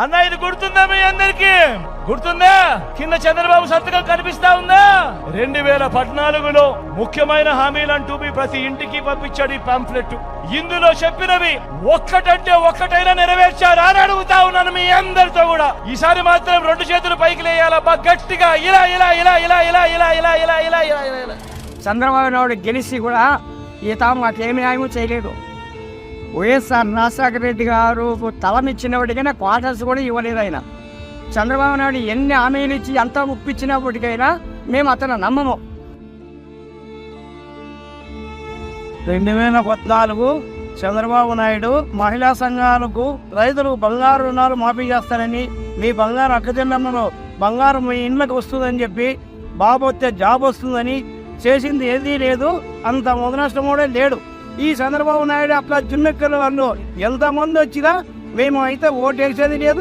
అన్న ఇది గుర్తుందా మీ అందరికి? గుర్తుందా? కింద చంద్రబాబు సంతకం కనిపిస్తా ఉందా? 2014లో ముఖ్యమైన హామీలంటూ ప్రతి ఇంటికి పంపించాడు ఈ పాంఫ్లెట్. ఇందులో చెప్పినవి ఒక్కటంటే ఒక్కటైనా నెరవేర్చారా అని అడుగుతా ఉన్నాను మీ అందరితో కూడా. ఈసారి మాత్రం 2 చేతులు పైకి లేయాలబ్బా గట్టిగా, ఇలా ఇలా ఇలా ఇలా ఇలా ఇలా ఇలా ఇలా ఇలా ఇలా ఇలా. చంద్రబాబు నాయుడు గెలిచి కూడా ఈత మాకేమి న్యాయం చేయలేదు. వైఎస్ఆర్ రాజశేఖర రెడ్డి గారు తలమిచ్చినప్పటికైనా క్వార్టర్స్ కూడా ఇవ్వలేదు ఆయన. చంద్రబాబు నాయుడు ఎన్ని హామీలు ఇచ్చి ఎంత ఒప్పించినప్పటికైనా మేము అతను నమ్మము. 2014 చంద్రబాబు నాయుడు మహిళా సంఘాలకు రైతులకు బంగారు రుణాలు మాఫీ చేస్తారని, మీ బంగారు అక్కచెల్లెమ్మలో బంగారం మీ ఇండ్లకు వస్తుందని చెప్పి, బాబు వస్తే జాబ్ వస్తుందని చేసింది ఏదీ లేదు. అంత మొదనష్టం కూడా లేడు. ఈ చంద్రబాబు నాయుడు అట్లా జున్నెక్కల వాళ్ళు ఎంతమంది వచ్చినా మేము అయితే ఓటు వేసేది లేదు.